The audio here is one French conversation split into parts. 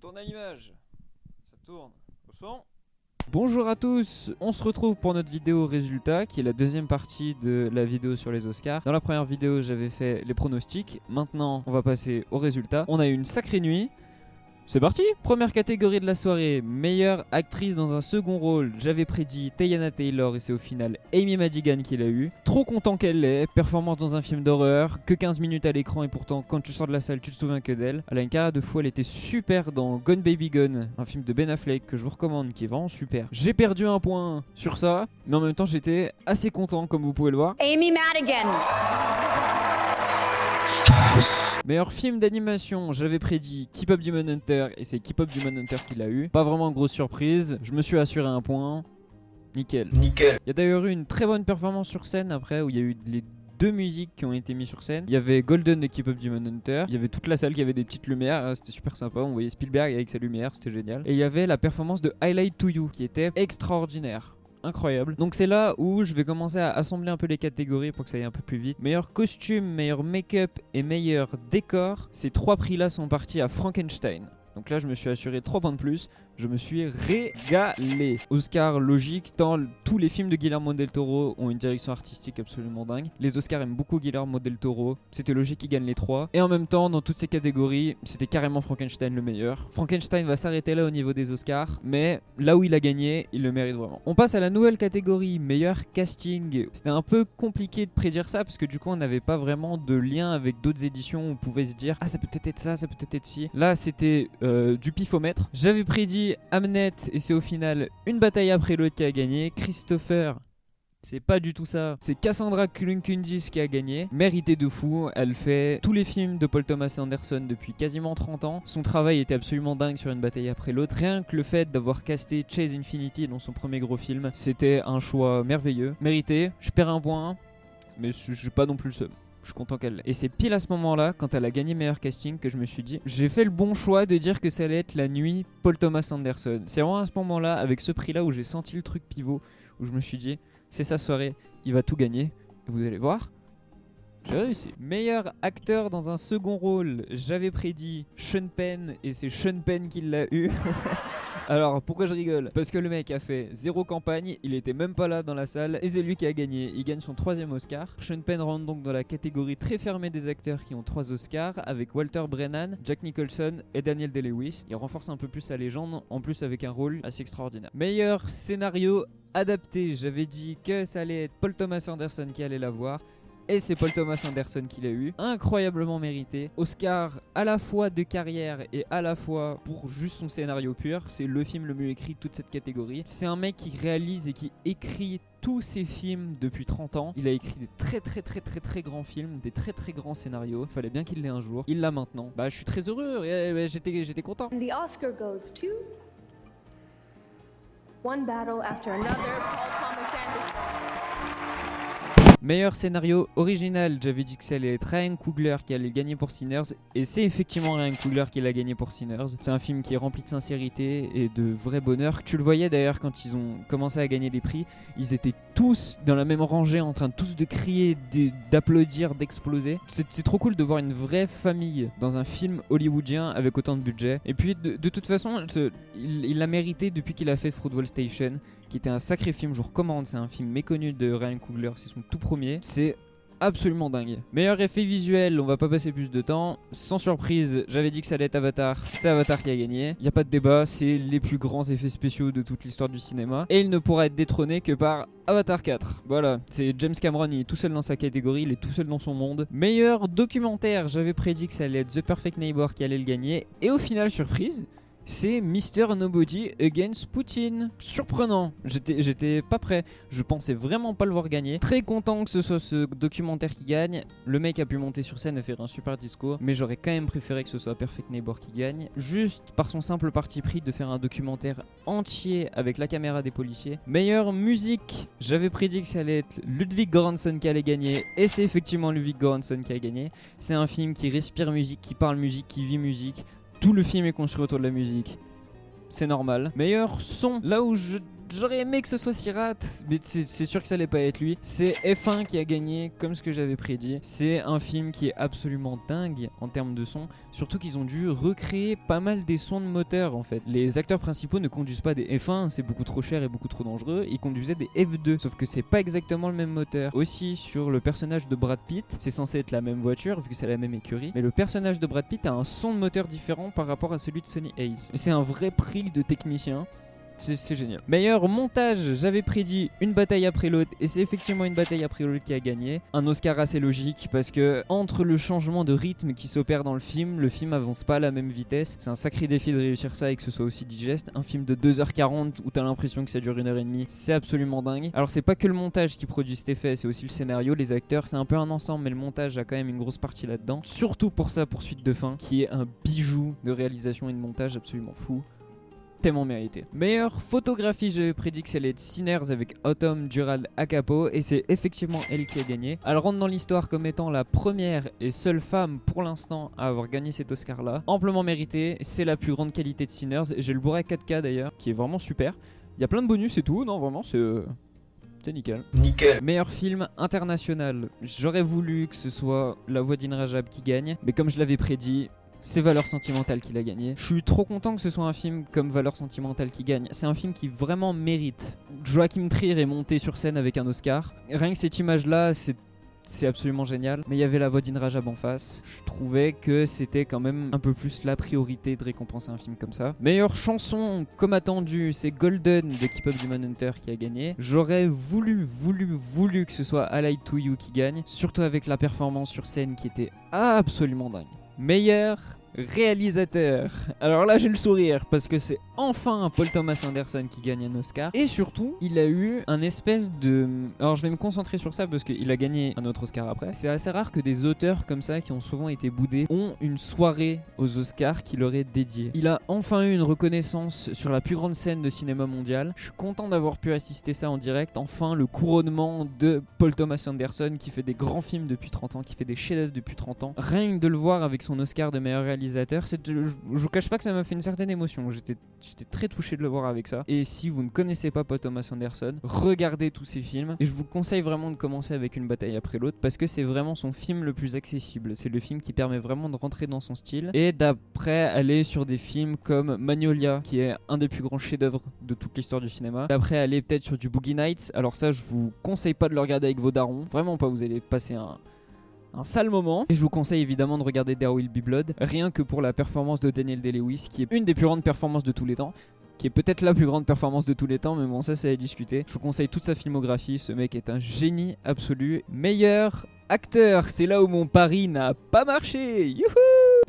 Tourne à l'image. Ça tourne. Au son. Bonjour à tous, on se retrouve pour notre vidéo résultat qui est la deuxième partie de la vidéo sur les Oscars. Dans la première vidéo j'avais fait les pronostics, maintenant on va passer aux résultats. On a eu une sacrée nuit. C'est parti! Première catégorie de la soirée, meilleure actrice dans un second rôle. J'avais prédit Teyana Taylor et c'est au final Amy Madigan qui l'a eu. Trop content qu'elle l'ait, performance dans un film d'horreur, que 15 minutes à l'écran et pourtant quand tu sors de la salle tu te souviens que d'elle. Elle a une carrière de fou, elle était super dans Gone Baby Gone, un film de Ben Affleck que je vous recommande qui est vraiment super. J'ai perdu un point sur ça, mais en même temps j'étais assez content comme vous pouvez le voir. Amy Madigan. Meilleur film d'animation, j'avais prédit Keep Up Demon Hunter et c'est Keep Up Demon Hunter qui l'a eu. Pas vraiment grosse surprise, je me suis assuré un point. Nickel. Il y a d'ailleurs eu une très bonne performance sur scène après où il y a eu les deux musiques qui ont été mises sur scène. Il y avait Golden de Keep Up Demon Hunter, il y avait toute la salle qui avait des petites lumières, c'était super sympa, on voyait Spielberg avec sa lumière, c'était génial. Et il y avait la performance de Highlight to You qui était extraordinaire. Incroyable. Donc c'est là où je vais commencer à assembler un peu les catégories pour que ça aille un peu plus vite. Meilleur costume, meilleur make-up et meilleur décor. Ces trois prix là sont partis à Frankenstein. Donc là je me suis assuré 3 points de plus. Je me suis régalé. Oscar logique, tant tous les films de Guillermo del Toro ont une direction artistique absolument dingue. Les Oscars aiment beaucoup Guillermo del Toro. C'était logique qu'il gagne les 3. Et en même temps, dans toutes ces catégories, c'était carrément Frankenstein le meilleur. Frankenstein va s'arrêter là au niveau des Oscars. Mais là où il a gagné, il le mérite vraiment. On passe à la nouvelle catégorie, meilleur casting. C'était un peu compliqué de prédire ça parce que du coup, on n'avait pas vraiment de lien avec d'autres éditions où on pouvait se dire « Ah, ça peut peut-être être ça, ça peut peut-être être ci ». Là, c'était du pifomètre. J'avais prédit Hamnet et c'est au final une bataille après l'autre qui a gagné. Christopher, c'est pas du tout ça. C'est Cassandra Clunkundis qui a gagné. Mérité de fou. Elle fait tous les films de Paul Thomas Anderson depuis quasiment 30 ans. Son travail était absolument dingue sur une bataille après l'autre. Rien que le fait d'avoir casté Chase Infinity dans son premier gros film, c'était un choix merveilleux. Mérité. Je perds un point, mais je suis pas non plus le seul. Je suis content qu'elle l'ait. Et c'est pile à ce moment-là, quand elle a gagné meilleur casting, que je me suis dit j'ai fait le bon choix de dire que ça allait être la nuit Paul Thomas Anderson. C'est vraiment à ce moment-là, avec ce prix-là, où j'ai senti le truc pivot, où je me suis dit c'est sa soirée, il va tout gagner. Et vous allez voir, j'ai réussi. Meilleur acteur dans un second rôle, j'avais prédit Sean Penn et c'est Sean Penn qui l'a eu. Alors pourquoi je rigole? Parce que le mec a fait 0 campagne, il était même pas là dans la salle et c'est lui qui a gagné. Il gagne son 3e Oscar. Sean Penn rentre donc dans la catégorie très fermée des acteurs qui ont 3 Oscars avec Walter Brennan, Jack Nicholson et Daniel Day-Lewis. Il renforce un peu plus sa légende, en plus avec un rôle assez extraordinaire. Meilleur scénario adapté, j'avais dit que ça allait être Paul Thomas Anderson qui allait l'avoir. Et c'est Paul Thomas Anderson qui l'a eu, incroyablement mérité. Oscar à la fois de carrière et à la fois pour juste son scénario pur. C'est le film le mieux écrit de toute cette catégorie. C'est un mec qui réalise et qui écrit tous ses films depuis 30 ans. Il a écrit des très grands films, des très grands scénarios. Il fallait bien qu'il l'ait un jour. Il l'a maintenant. Bah je suis très heureux, j'étais content. And the Oscar goes to One Battle After Another, Paul Thomas Anderson. Meilleur scénario original, j'avais dit que ça allait être Ryan Coogler qui allait gagner pour Sinners. Et c'est effectivement Ryan Coogler qui l'a gagné pour Sinners. C'est un film qui est rempli de sincérité et de vrai bonheur. Tu le voyais d'ailleurs quand ils ont commencé à gagner les prix. Ils étaient tous dans la même rangée en train tous de crier, d'applaudir, d'exploser. C'est trop cool de voir une vraie famille dans un film hollywoodien avec autant de budget. Et puis de toute façon, il l'a mérité depuis qu'il a fait Fruitvale Station, qui était un sacré film, je vous recommande, c'est un film méconnu de Ryan Coogler, c'est son tout premier, c'est absolument dingue. Meilleur effet visuel, on va pas passer plus de temps, sans surprise, j'avais dit que ça allait être Avatar, c'est Avatar qui a gagné, y a pas de débat, c'est les plus grands effets spéciaux de toute l'histoire du cinéma, et il ne pourra être détrôné que par Avatar 4, voilà, c'est James Cameron, il est tout seul dans sa catégorie, il est tout seul dans son monde. Meilleur documentaire, j'avais prédit que ça allait être The Perfect Neighbor qui allait le gagner, et au final, surprise, c'est Mr. Nobody Against Putin. Surprenant, j'étais pas prêt, je pensais vraiment pas le voir gagner. Très content que ce soit ce documentaire qui gagne. Le mec a pu monter sur scène et faire un super discours, mais j'aurais quand même préféré que ce soit Perfect Neighbor qui gagne, juste par son simple parti pris de faire un documentaire entier avec la caméra des policiers. Meilleure musique, j'avais prédit que ça allait être Ludwig Göransson qui allait gagner, et c'est effectivement Ludwig Göransson qui a gagné. C'est un film qui respire musique, qui parle musique, qui vit musique. Tout le film est construit autour de la musique. C'est normal. Meilleur son. Là où je j'aurais aimé que ce soit Sirat, mais c'est sûr que ça allait pas être lui. C'est F1 qui a gagné, comme ce que j'avais prédit. C'est un film qui est absolument dingue en termes de son, surtout qu'ils ont dû recréer pas mal des sons de moteur en fait. Les acteurs principaux ne conduisent pas des F1, c'est beaucoup trop cher et beaucoup trop dangereux, ils conduisaient des F2, sauf que c'est pas exactement le même moteur. Aussi sur le personnage de Brad Pitt, c'est censé être la même voiture vu que c'est la même écurie, mais le personnage de Brad Pitt a un son de moteur différent par rapport à celui de Sonny Hayes. C'est un vrai prix de technicien. C'est génial. Meilleur montage, j'avais prédit une bataille après l'autre et c'est effectivement une bataille après l'autre qui a gagné. Un Oscar assez logique parce que entre le changement de rythme qui s'opère dans le film avance pas à la même vitesse. C'est un sacré défi de réussir ça et que ce soit aussi digeste. Un film de 2h40 où t'as l'impression que ça dure 1h30, c'est absolument dingue. Alors c'est pas que le montage qui produit cet effet, c'est aussi le scénario, les acteurs, c'est un peu un ensemble mais le montage a quand même une grosse partie là-dedans. Surtout pour sa poursuite de fin qui est un bijou de réalisation et de montage absolument fou. Tellement mérité. Meilleure photographie, j'avais prédit que ça allait être Sinners avec Autumn Durald Akapo et c'est effectivement elle qui a gagné. Elle rentre dans l'histoire comme étant la première et seule femme pour l'instant à avoir gagné cet Oscar là. Amplement mérité, c'est la plus grande qualité de Sinners. J'ai le Blu-ray 4K d'ailleurs qui est vraiment super. Il y a plein de bonus et tout, non vraiment c'est nickel. Meilleur film international, j'aurais voulu que ce soit La Voix d'In Rajab qui gagne, mais comme je l'avais prédit, c'est Valeurs Sentimentales qui l'a gagné. Je suis trop content que ce soit un film comme Valeurs Sentimentales qui gagne. C'est un film qui vraiment mérite. Joachim Trier est monté sur scène avec un Oscar. Rien que cette image-là, c'est absolument génial. Mais il y avait La Voix d'In Rajab en face. Je trouvais que c'était quand même un peu plus la priorité de récompenser un film comme ça. Meilleure chanson, comme attendu, c'est Golden de Keep Up Demon Hunter qui a gagné. J'aurais voulu que ce soit Allied to You qui gagne. Surtout avec la performance sur scène qui était absolument dingue. Meilleur réalisateur. Alors là j'ai le sourire parce que c'est enfin Paul Thomas Anderson qui gagne un Oscar. Et surtout il a eu un espèce de... Alors je vais me concentrer sur ça parce qu'il a gagné un autre Oscar après. C'est assez rare que des auteurs comme ça qui ont souvent été boudés ont une soirée aux Oscars qui leur est dédiée. Il a enfin eu une reconnaissance sur la plus grande scène de cinéma mondial. Je suis content d'avoir pu assister ça en direct. Enfin le couronnement de Paul Thomas Anderson qui fait des grands films depuis 30 ans, qui fait des chefs-d'œuvre depuis 30 ans. Rien que de le voir avec son Oscar de meilleur réalisateur, je vous cache pas que ça m'a fait une certaine émotion. J'étais très touché de le voir avec ça. Et si vous ne connaissez pas Paul Thomas Anderson, regardez tous ses films. Et je vous conseille vraiment de commencer avec Une bataille après l'autre parce que c'est vraiment son film le plus accessible. C'est le film qui permet vraiment de rentrer dans son style et d'après aller sur des films comme Magnolia qui est un des plus grands chefs-d'œuvre de toute l'histoire du cinéma. D'après aller peut-être sur du Boogie Nights. Alors ça, je vous conseille pas de le regarder avec vos darons. Vraiment pas, vous allez passer un sale moment. Et je vous conseille évidemment de regarder There Will Be Blood, rien que pour la performance de Daniel Day-Lewis, qui est une des plus grandes performances de tous les temps, qui est peut-être la plus grande performance de tous les temps, mais bon ça c'est à discuter. Je vous conseille toute sa filmographie, ce mec est un génie absolu. Meilleur acteur, c'est là où mon pari n'a pas marché. Youhou!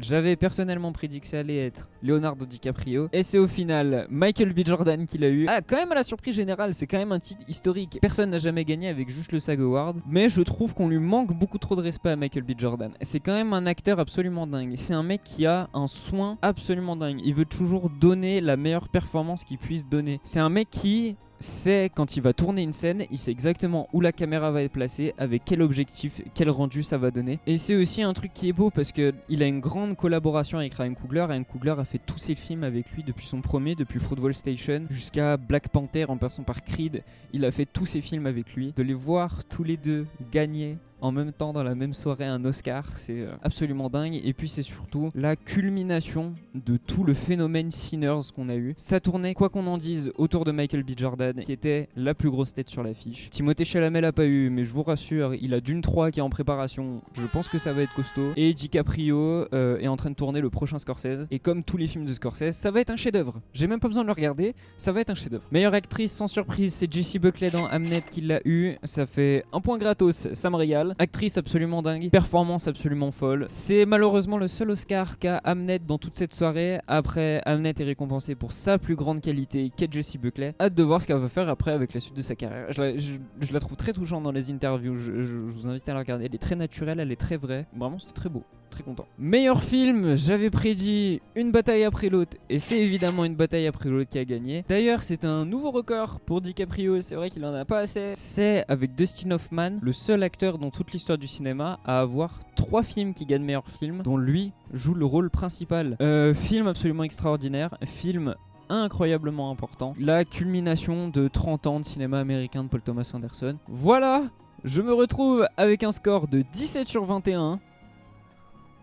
J'avais personnellement prédit que ça allait être Leonardo DiCaprio et c'est au final Michael B. Jordan qui l'a eu. Ah, quand même à la surprise générale, c'est quand même un titre historique. Personne n'a jamais gagné avec juste le SAG Award, mais je trouve qu'on lui manque beaucoup trop de respect à Michael B. Jordan. C'est quand même un acteur absolument dingue. C'est un mec qui a un soin absolument dingue. Il veut toujours donner la meilleure performance qu'il puisse donner. C'est un mec qui sait quand il va tourner une scène, il sait exactement où la caméra va être placée, avec quel objectif, quel rendu ça va donner. Et c'est aussi un truc qui est beau parce que il a une grande collaboration avec Ryan Coogler. Ryan Coogler a fait tous ses films avec lui depuis son premier, depuis Fruitvale Station jusqu'à Black Panther en passant par Creed. Il a fait tous ses films avec lui. De les voir tous les deux gagner en même temps dans la même soirée un Oscar, c'est absolument dingue. Et puis c'est surtout la culmination de tout le phénomène Sinners qu'on a eu. Ça tournait, quoi qu'on en dise, autour de Michael B. Jordan qui était la plus grosse tête sur l'affiche. Timothée Chalamet l'a pas eu, mais je vous rassure, il a Dune 3 qui est en préparation. Je pense que ça va être costaud. Et DiCaprio est en train de tourner le prochain Scorsese. Et comme tous les films de Scorsese, ça va être un chef-d'œuvre. J'ai même pas besoin de le regarder, ça va être un chef-d'œuvre. Meilleure actrice sans surprise, c'est Jessie Buckley dans Hamnet qui l'a eu. Ça fait un point gratos, ça me régale. Actrice absolument dingue, performance absolument folle. C'est malheureusement le seul Oscar qu'a Hamnet dans toute cette soirée. Après, Hamnet est récompensé pour sa plus grande qualité qu'est Jessie Buckley. Hâte de voir ce qu'elle va faire après avec la suite de sa carrière. Je la trouve très touchante dans les interviews. Je vous invite à la regarder. Elle est très naturelle, elle est très vraie. Vraiment, c'était très beau. Très content. Meilleur film, j'avais prédit Une bataille après l'autre et c'est évidemment Une bataille après l'autre qui a gagné. D'ailleurs, c'est un nouveau record pour DiCaprio, c'est vrai qu'il en a pas assez. C'est avec Dustin Hoffman, le seul acteur dans toute l'histoire du cinéma à avoir 3 films qui gagnent meilleur film, dont lui joue le rôle principal. Film absolument extraordinaire, film incroyablement important. La culmination de 30 ans de cinéma américain de Paul Thomas Anderson. Voilà, je me retrouve avec un score de 17 sur 21.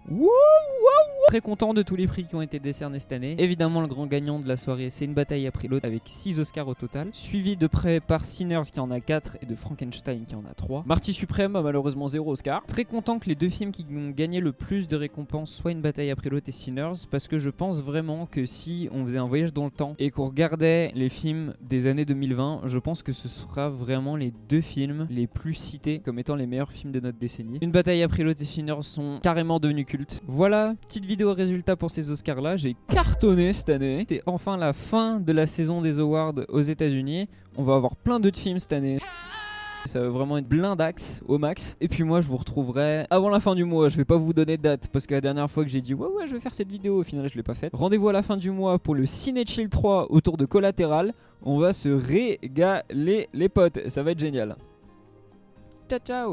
Wouh. Très content de tous les prix qui ont été décernés cette année. Évidemment, le grand gagnant de la soirée, c'est Une bataille après l'autre avec 6 Oscars au total. Suivi de près par Sinners qui en a 4 et de Frankenstein qui en a 3. Marty Suprême a malheureusement 0 Oscar. Très content que les deux films qui ont gagné le plus de récompenses soient Une bataille après l'autre et Sinners, parce que je pense vraiment que si on faisait un voyage dans le temps et qu'on regardait les films des années 2020, je pense que ce sera vraiment les deux films les plus cités comme étant les meilleurs films de notre décennie. Une bataille après l'autre et Sinners sont carrément devenus cultes. Voilà, petite vidéo résultat pour ces Oscars là, j'ai cartonné cette année. C'est enfin la fin de la saison des awards aux États-Unis. On va avoir plein d'autres films cette année. Ça va vraiment être blindax au max. Et puis moi je vous retrouverai avant la fin du mois. Je vais pas vous donner de date parce que la dernière fois que j'ai dit ouais je vais faire cette vidéo, au final je l'ai pas faite. Rendez-vous à la fin du mois pour le Ciné Chill 3 autour de Collatéral. On va se régaler les potes, ça va être génial. Ciao ciao.